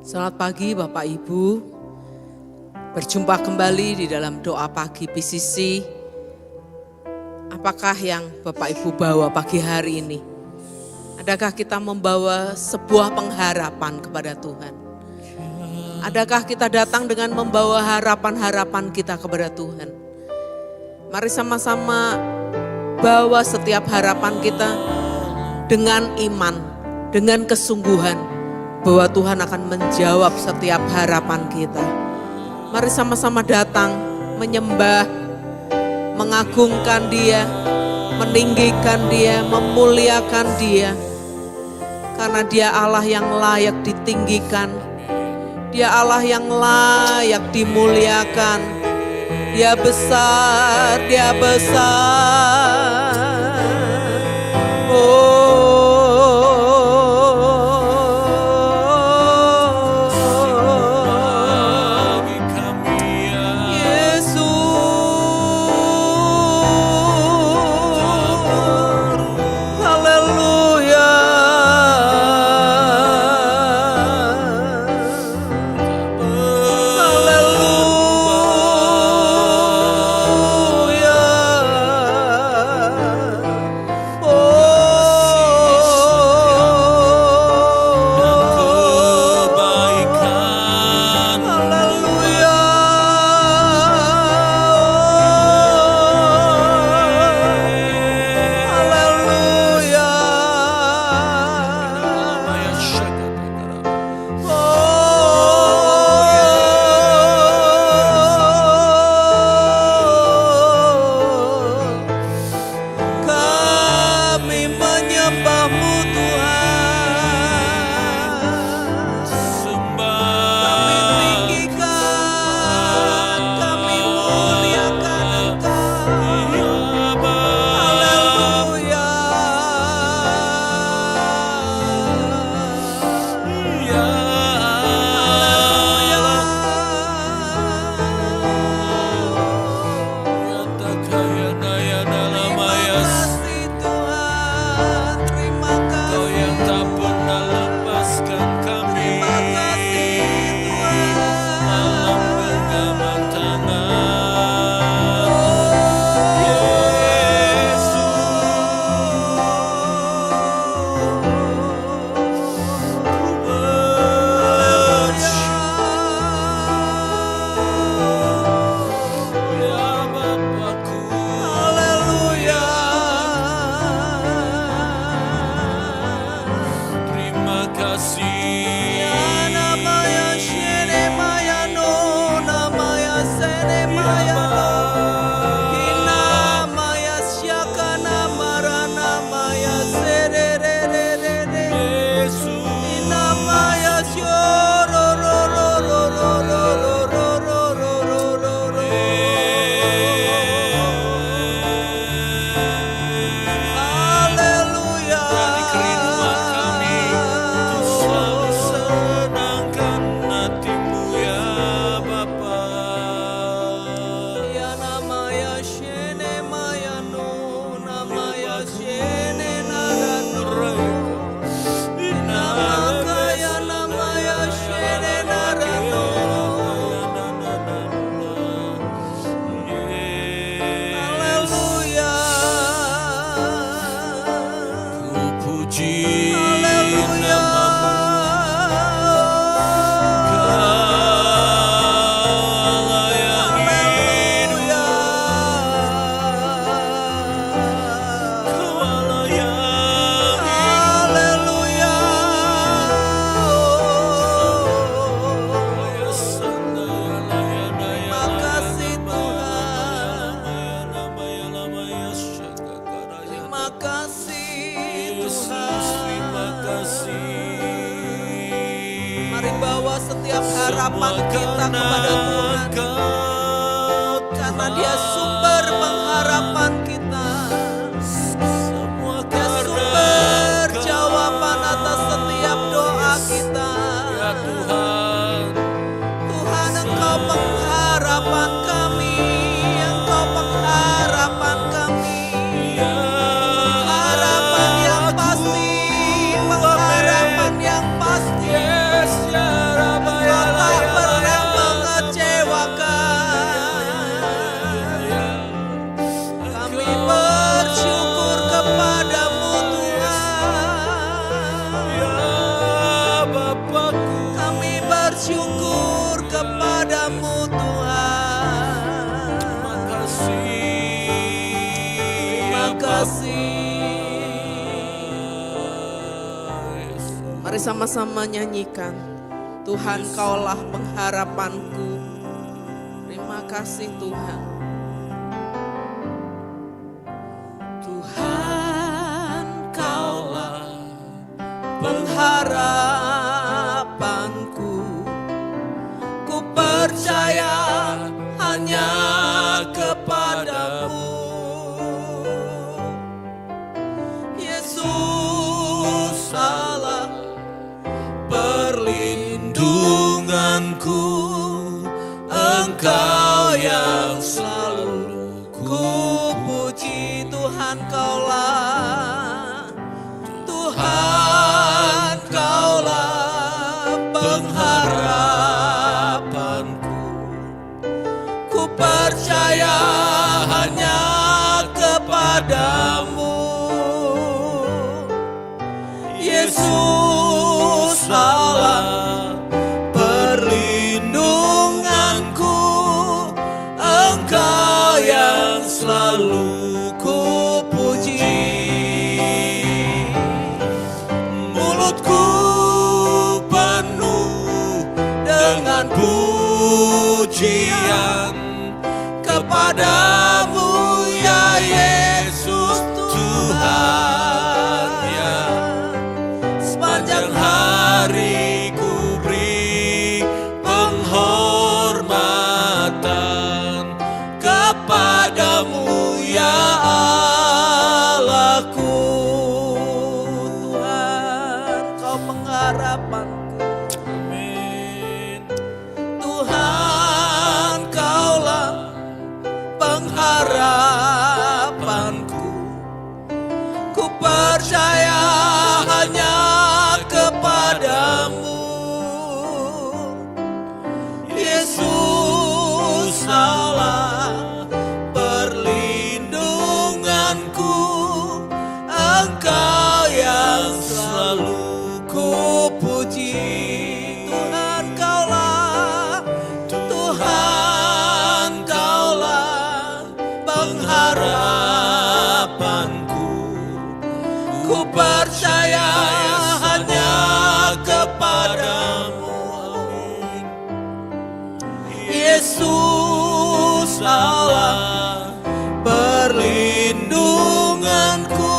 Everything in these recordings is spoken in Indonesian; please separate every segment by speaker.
Speaker 1: Selamat pagi Bapak Ibu, berjumpa kembali di dalam doa pagi PCC. Apakah yang Bapak Ibu bawa pagi hari ini? Adakah kita membawa sebuah pengharapan kepada Tuhan? Adakah kita datang dengan membawa harapan-harapan kita kepada Tuhan? Mari sama-sama bawa setiap harapan kita dengan iman, dengan kesungguhan, bahwa Tuhan akan menjawab setiap harapan kita. Mari sama-sama datang menyembah, mengagungkan Dia, meninggikan Dia, memuliakan Dia. Karena Dia Allah yang layak ditinggikan, Dia Allah yang layak dimuliakan. Dia besar, Dia besar. Oh, harapan kita kepada Tuhan, karena Dia sumber pengharapan kita, Dia sumber jawaban atas setiap doa kita. Tuhan, Engkau pengharapan kami, Engkau pengharapan kami, pengharapan yang pasti, pengharapan yang pasti. Mari sama-sama nyanyikan. Tuhan, Kaulah pengharapanku. Terima kasih Tuhan. Tuhan, Kaulah pengharapanku. Ku percaya hanya kepadamu. Yesus Allah perlindunganku, Engkau yang selalu ku puji. Tuhan, Kaulah, Tuhan, Kaulah pengharapanku. Ku percaya hanya kepadamu. Yesus Allah perlindunganku, Engkau yang selalu ku puji. Mulutku penuh dengan pujian kepadamu ya Yesus Tuhan ya. Sepanjang hari ku beri penghormatan kepadamu ya Allahku. Tuhan, Kau pengharapanku. Amin. Tuhan, Kaulah pengharapanku. Ku percaya hanya kepadamu. Yesus Allah perlindunganku, Engkau yang selalu ku puji. Tuhan, Kaulah, Tuhan, Kaulah pengharapanku. Ku percaya hanya kepadamu. Yesus Allah perlindunganku,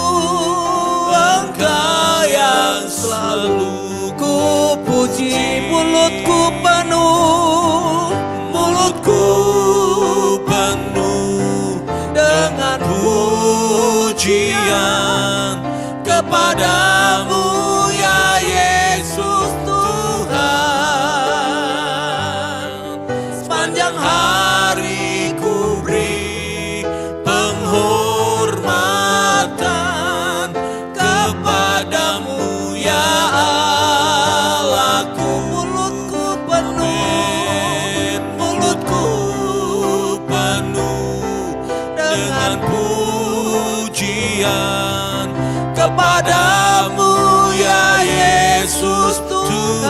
Speaker 1: Engkau yang selalu ku puji. Mulutku penuh dengan pujian kepadamu ya Yesus Tuhan. Sepanjang hari ku beri penghormatan kepadamu ya Allahku. Mulutku penuh dengan pujian kepadamu ya Yesus Tuhan.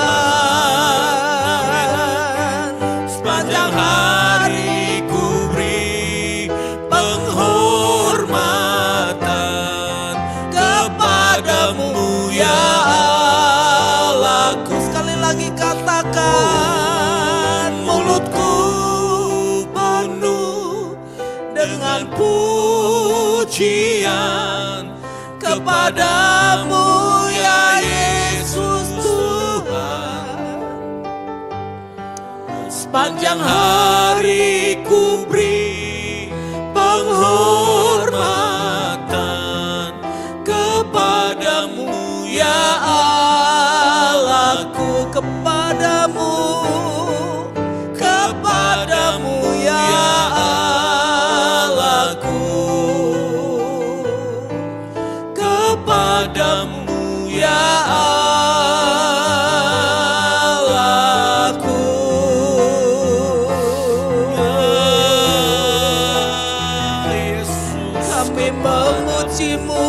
Speaker 1: Sepanjang hari ku beri penghormatan kepadamu ya Allahku. Sekali lagi katakan, mulutku penuh dengan pujian kepadamu ya Yesus Tuhan. Sepanjang hari ku beri penghormatan kepadamu ya Allahku. Kepadamu ya Allahku. Kepadamu ya Allahku. Yesus, kami memuji-Mu,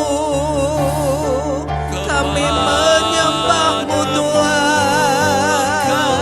Speaker 1: kami menyembah-Mu Tuhan.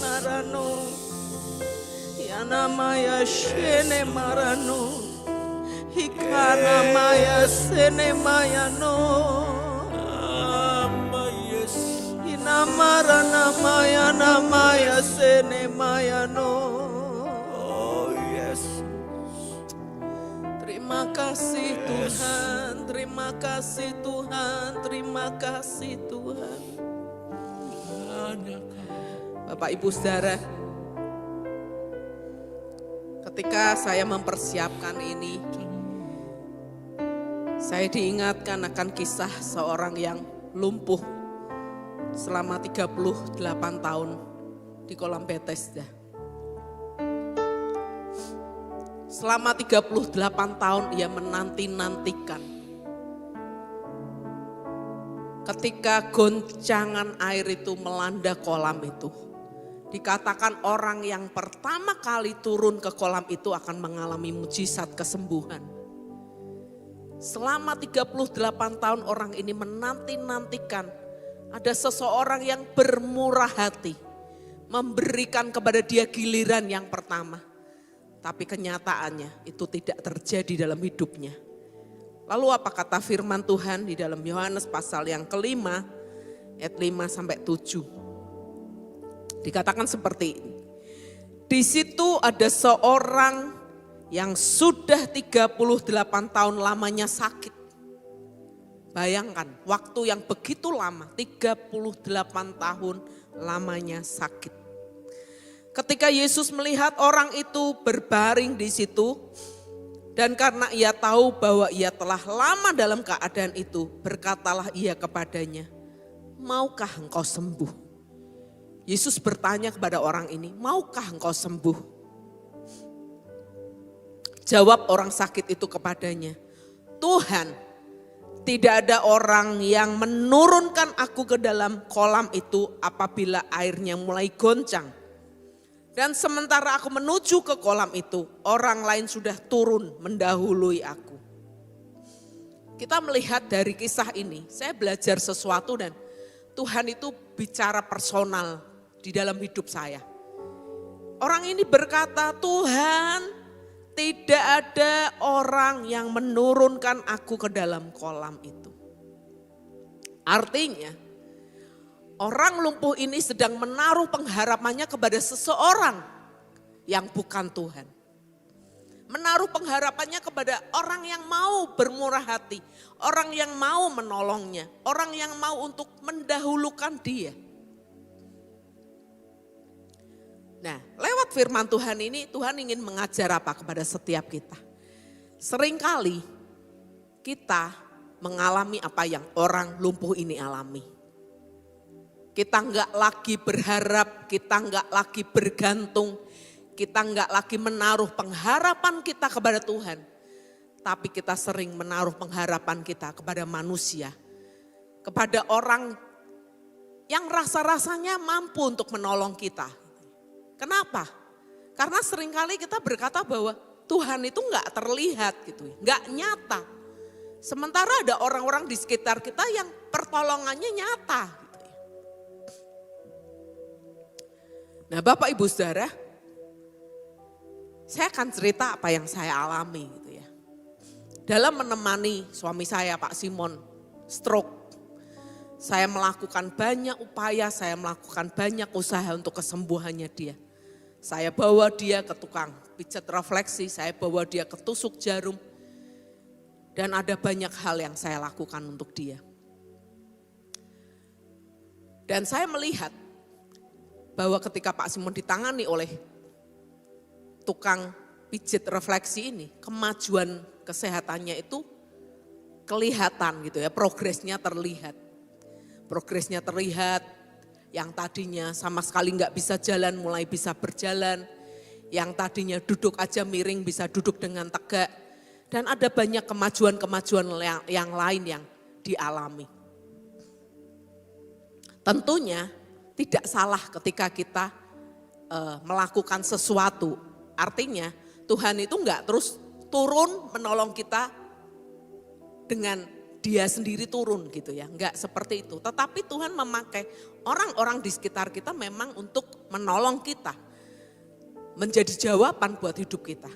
Speaker 1: narano. Yana maya shene marano. Hikana maya sene mayano. Inamarana maya namaya sene mayano. Oh yes. Terima kasih Tuhan, terima kasih Tuhan, terima kasih Tuhan. Bapak Ibu Saudara, ketika saya mempersiapkan ini, saya diingatkan akan kisah seorang yang lumpuh selama 38 tahun di kolam Bethesda. Selama 38 tahun ia menanti-nantikan ketika goncangan air itu melanda kolam itu. Dikatakan orang yang pertama kali turun ke kolam itu akan mengalami mujizat kesembuhan. Selama 38 tahun orang ini menanti-nantikan ada seseorang yang bermurah hati memberikan kepada dia giliran yang pertama. Tapi kenyataannya itu tidak terjadi dalam hidupnya. Lalu apa kata firman Tuhan di dalam Yohanes pasal yang kelima ayat 5-7. Dikatakan seperti ini. Di situ ada seorang yang sudah 38 tahun lamanya sakit. Bayangkan waktu yang begitu lama, 38 tahun lamanya sakit. Ketika Yesus melihat orang itu berbaring di situ, dan karena ia tahu bahwa ia telah lama dalam keadaan itu, berkatalah ia kepadanya, maukah engkau sembuh? Yesus bertanya kepada orang ini, maukah engkau sembuh? Jawab orang sakit itu kepadanya, Tuhan, tidak ada orang yang menurunkan aku ke dalam kolam itu apabila airnya mulai goncang. Dan sementara aku menuju ke kolam itu, orang lain sudah turun mendahului aku. Kita melihat dari kisah ini, saya belajar sesuatu dan Tuhan itu bicara personal di dalam hidup saya. Orang ini berkata, Tuhan, tidak ada orang yang menurunkan aku ke dalam kolam itu. Artinya, orang lumpuh ini sedang menaruh pengharapannya kepada seseorang yang bukan Tuhan. Menaruh pengharapannya kepada orang yang mau bermurah hati, orang yang mau menolongnya, orang yang mau untuk mendahulukan dia. Nah, lewat firman Tuhan ini, Tuhan ingin mengajar apa kepada setiap kita? Seringkali kita mengalami apa yang orang lumpuh ini alami. Kita enggak lagi berharap, kita enggak lagi bergantung, kita enggak lagi menaruh pengharapan kita kepada Tuhan. Tapi kita sering menaruh pengharapan kita kepada manusia. Kepada orang yang rasa-rasanya mampu untuk menolong kita. Kenapa? Karena seringkali kita berkata bahwa Tuhan itu enggak terlihat gitu, enggak nyata. Sementara ada orang-orang di sekitar kita yang pertolongannya nyata. Nah Bapak Ibu Saudara, saya akan cerita apa yang saya alami gitu ya. Dalam menemani suami saya Pak Simon stroke, saya melakukan banyak upaya, saya melakukan banyak usaha untuk kesembuhannya dia. Saya bawa dia ke tukang pijat refleksi, saya bawa dia ke tusuk jarum. Dan ada banyak hal yang saya lakukan untuk dia. Dan saya melihat bahwa ketika Pak Simon ditangani oleh tukang pijit refleksi ini, kemajuan kesehatannya itu kelihatan gitu ya, progresnya terlihat. Progresnya terlihat, yang tadinya sama sekali nggak bisa jalan mulai bisa berjalan, yang tadinya duduk aja miring bisa duduk dengan tegak, dan ada banyak kemajuan-kemajuan yang lain yang dialami. Tentunya tidak salah ketika kita melakukan sesuatu. Artinya Tuhan itu enggak terus turun menolong kita dengan dia sendiri turun gitu ya. Enggak seperti itu. Tetapi Tuhan memakai orang-orang di sekitar kita memang untuk menolong kita. Menjadi jawaban buat hidup kita.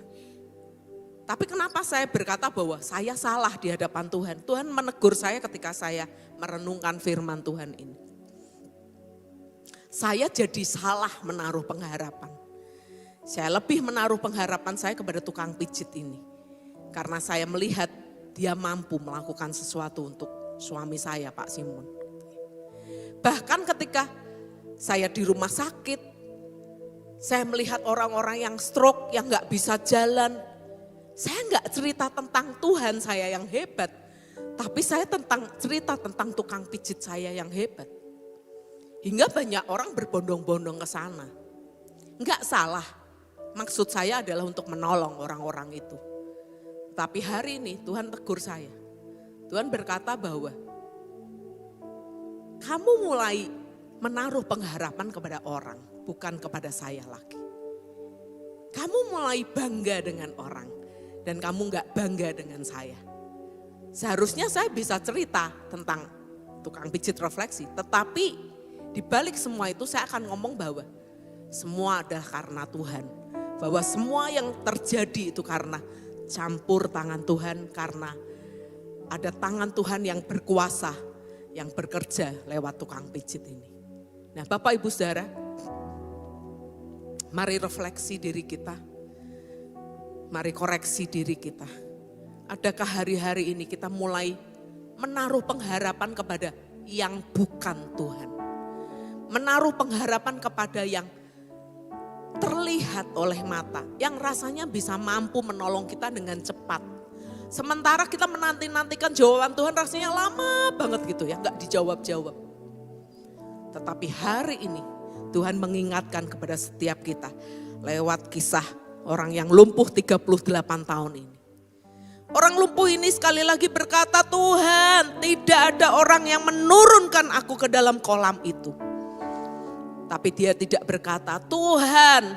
Speaker 1: Tapi kenapa saya berkata bahwa saya salah di hadapan Tuhan? Tuhan menegur saya ketika saya merenungkan firman Tuhan ini. Saya jadi salah menaruh pengharapan. Saya lebih menaruh pengharapan saya kepada tukang pijit ini. Karena saya melihat dia mampu melakukan sesuatu untuk suami saya, Pak Simon. Bahkan ketika saya di rumah sakit, saya melihat orang-orang yang stroke, yang gak bisa jalan. Saya gak cerita tentang Tuhan saya yang hebat. Tapi saya cerita tentang tukang pijit saya yang hebat. Hingga banyak orang berbondong-bondong ke sana. Enggak salah, maksud saya adalah untuk menolong orang-orang itu. Tapi hari ini Tuhan tegur saya. Tuhan berkata bahwa kamu mulai menaruh pengharapan kepada orang, bukan kepada saya lagi. Kamu mulai bangga dengan orang dan kamu enggak bangga dengan saya. Seharusnya saya bisa cerita tentang tukang pijit refleksi, tetapi di balik semua itu saya akan ngomong bahwa semua adalah karena Tuhan. Bahwa semua yang terjadi itu karena campur tangan Tuhan, karena ada tangan Tuhan yang berkuasa, yang bekerja lewat tukang pijit ini. Nah Bapak Ibu Saudara, mari refleksi diri kita, mari koreksi diri kita. Adakah hari-hari ini kita mulai menaruh pengharapan kepada yang bukan Tuhan? Menaruh pengharapan kepada yang terlihat oleh mata, yang rasanya bisa mampu menolong kita dengan cepat. Sementara kita menanti-nantikan jawaban Tuhan rasanya lama banget gitu ya, gak dijawab-jawab. Tetapi hari ini Tuhan mengingatkan kepada setiap kita lewat kisah orang yang lumpuh 38 tahun ini. Orang lumpuh ini sekali lagi berkata, Tuhan, tidak ada orang yang menurunkan aku ke dalam kolam itu. Tapi dia tidak berkata, Tuhan,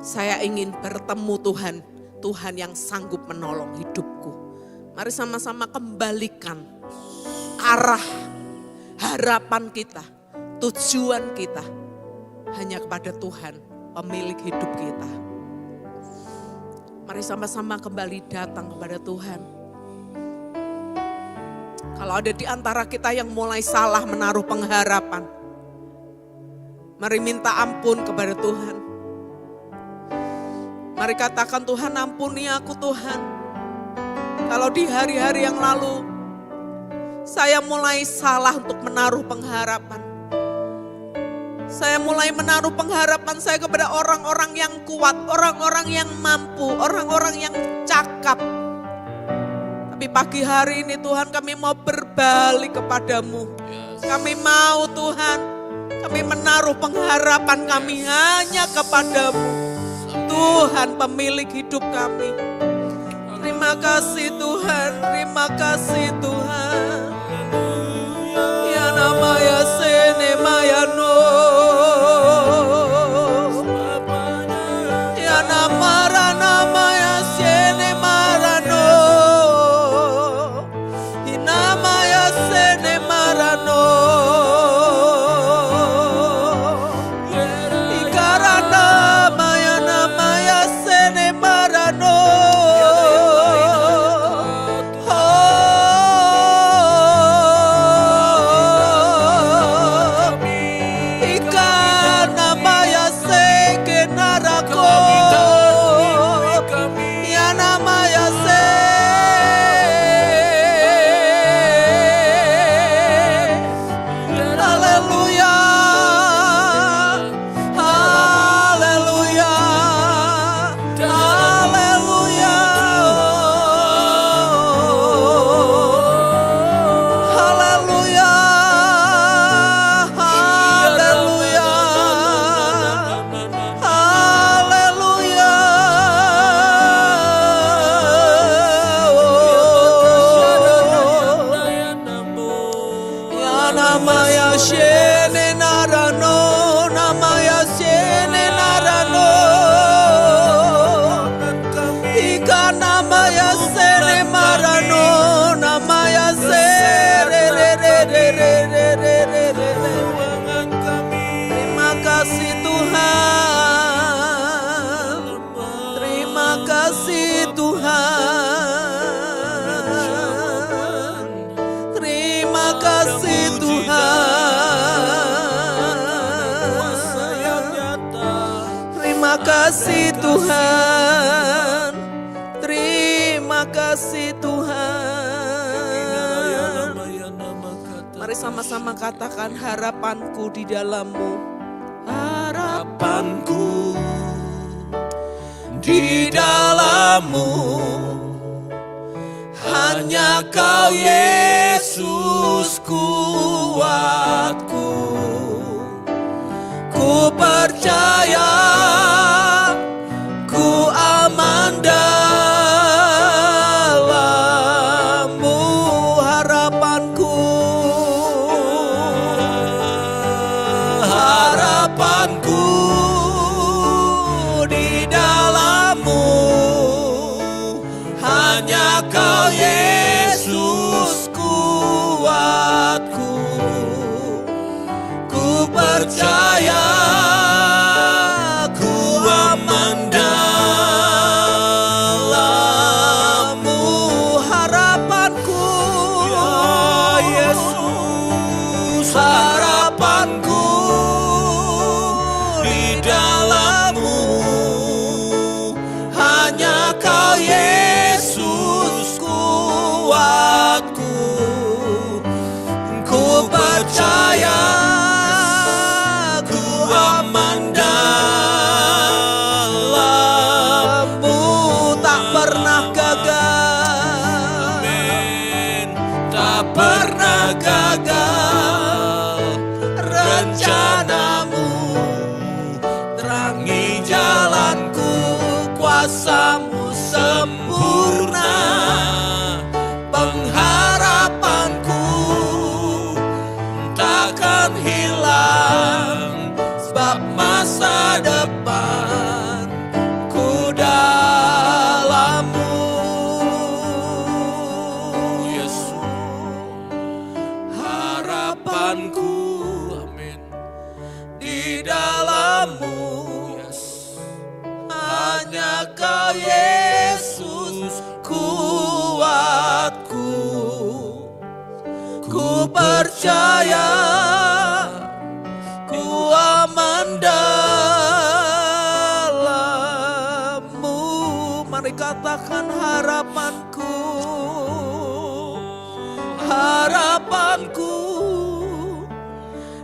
Speaker 1: saya ingin bertemu Tuhan. Tuhan yang sanggup menolong hidupku. Mari sama-sama kembalikan arah harapan kita, tujuan kita hanya kepada Tuhan, pemilik hidup kita. Mari sama-sama kembali datang kepada Tuhan. Kalau ada di antara kita yang mulai salah menaruh pengharapan, mari minta ampun kepada Tuhan. Mari katakan, Tuhan ampuni aku Tuhan. Kalau di hari-hari yang lalu saya mulai salah untuk menaruh pengharapan. Saya mulai menaruh pengharapan saya kepada orang-orang yang kuat, orang-orang yang mampu, orang-orang yang cakap. Tapi pagi hari ini Tuhan, kami mau berbalik kepadamu. Kami mau Tuhan, kami menaruh pengharapan kami hanya kepadamu. Tuhan pemilik hidup kami. Terima kasih Tuhan, terima kasih Tuhan. Ya nama ya sene mayano. Ya nama ya sene marano. Inama ya sene marano. Namaya sene marano, namaya sene kasih Tuhan. Terima kasih Tuhan. Terima kasih Tuhan. Mari sama-sama katakan, harapanku di dalam-Mu. Harapanku di dalam-Mu. Hanya Kau Yesus kuatku. Ku percaya ku aman dalam-Mu. Harapanku, harapanku di dalam-Mu. Hanya Kau Yesus kuatku. Ku percaya ku aman dalam-Mu. Harapanku, ya Yesus, harapanku di dalam-Mu. Hanya Kau Yesus kuatku. Ku percaya ku aman dalam-Mu. Tak pernah gagal, amin. Tak pernah gagal rencana-Mu. Terangi jalanku, kuasa-Mu sempurna. Pengharapanku takkan hilang, sebab masa depan ku dalam-Mu. Yesus, harapanku, amin, di dalam-Mu. Yes. Hanya Kau Yesus kuatku. Ku percaya ku aman dalam-Mu. Mari katakan, harapanku, harapanku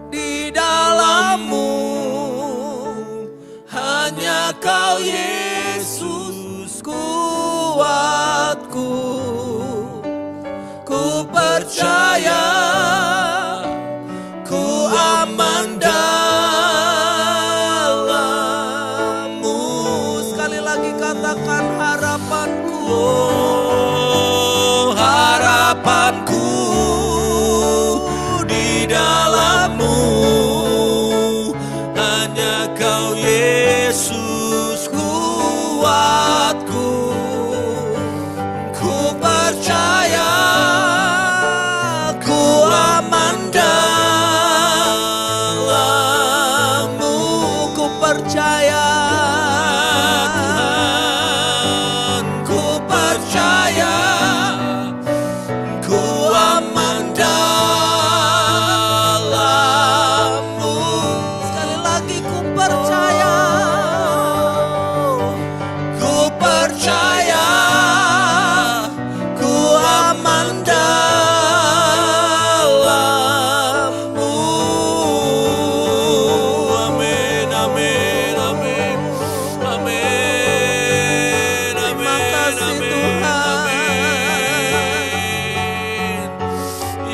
Speaker 1: di dalam-Mu. Hanya Kau Yesus kuatku. Ku percaya ku aman dalam-Mu. Sekali lagi katakan, harapanku, oh, harapanku di dalam-Mu. Hanya Kau Yesus kuatku. Ku percaya ku aman dalam-Mu. Ku percaya Tuhan, ku percaya ku aman dalam-Mu. Sekali lagi, ku percaya, ku percaya ku aman dalam-Mu. Amin, amin, amin, amin, terima kasih Tuhan.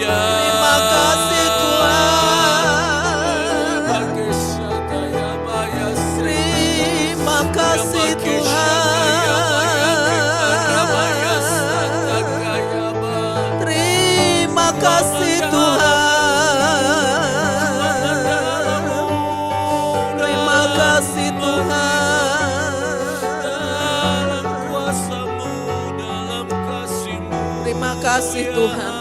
Speaker 1: Ya, terima kasih Tuhan. Terima kasih Tuhan. Terima kasih Tuhan. Terima kasih Tuhan. Terima kasih Tuhan.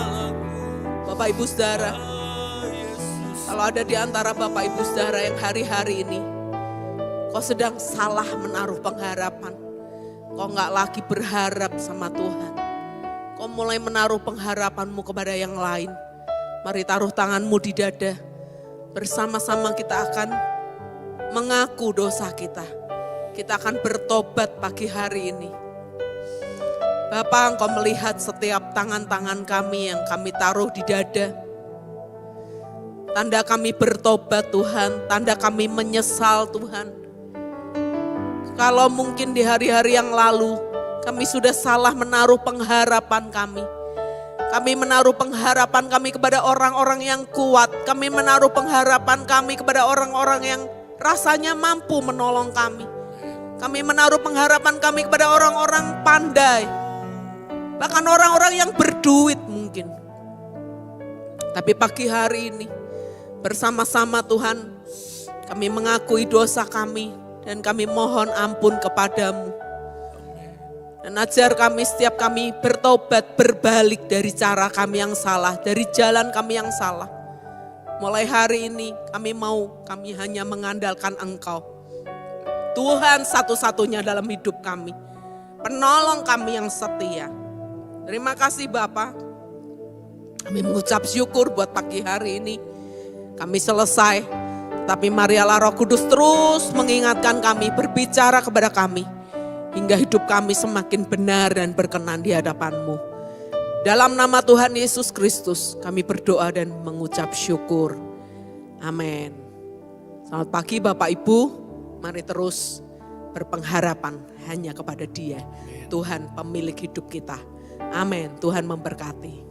Speaker 1: Bapak Ibu Saudara, kalau ada di antara Bapak Ibu Saudara yang hari-hari ini kau sedang salah menaruh pengharapan, kau nggak lagi berharap sama Tuhan, kau mulai menaruh pengharapanmu kepada yang lain, Mari taruh tanganmu di dada. Bersama-sama kita akan mengaku dosa kita. Kita akan bertobat pagi hari ini. Bapa, Engkau melihat setiap tangan-tangan kami yang kami taruh di dada. Tanda kami bertobat Tuhan, tanda kami menyesal Tuhan. Kalau mungkin di hari-hari yang lalu kami sudah salah menaruh pengharapan kami. Kami menaruh pengharapan kami kepada orang-orang yang kuat. Kami menaruh pengharapan kami kepada orang-orang yang rasanya mampu menolong kami. Kami menaruh pengharapan kami kepada orang-orang pandai. Bahkan orang-orang yang berduit mungkin. Tapi pagi hari ini bersama-sama Tuhan kami mengakui dosa kami. Dan kami mohon ampun kepadamu. Dan ajar kami setiap kami bertobat, berbalik dari cara kami yang salah, dari jalan kami yang salah. Mulai hari ini kami hanya mengandalkan Engkau. Tuhan satu-satunya dalam hidup kami. Penolong kami yang setia. Terima kasih Bapa. Kami mengucap syukur buat pagi hari ini. Kami selesai. Tapi marilah Roh Kudus terus mengingatkan kami, berbicara kepada kami. Hingga hidup kami semakin benar dan berkenan di hadapan-Mu. Dalam nama Tuhan Yesus Kristus kami berdoa dan mengucap syukur. Amin. Selamat pagi Bapak Ibu. Mari terus berpengharapan hanya kepada Dia. Tuhan pemilik hidup kita. Amin. Tuhan memberkati.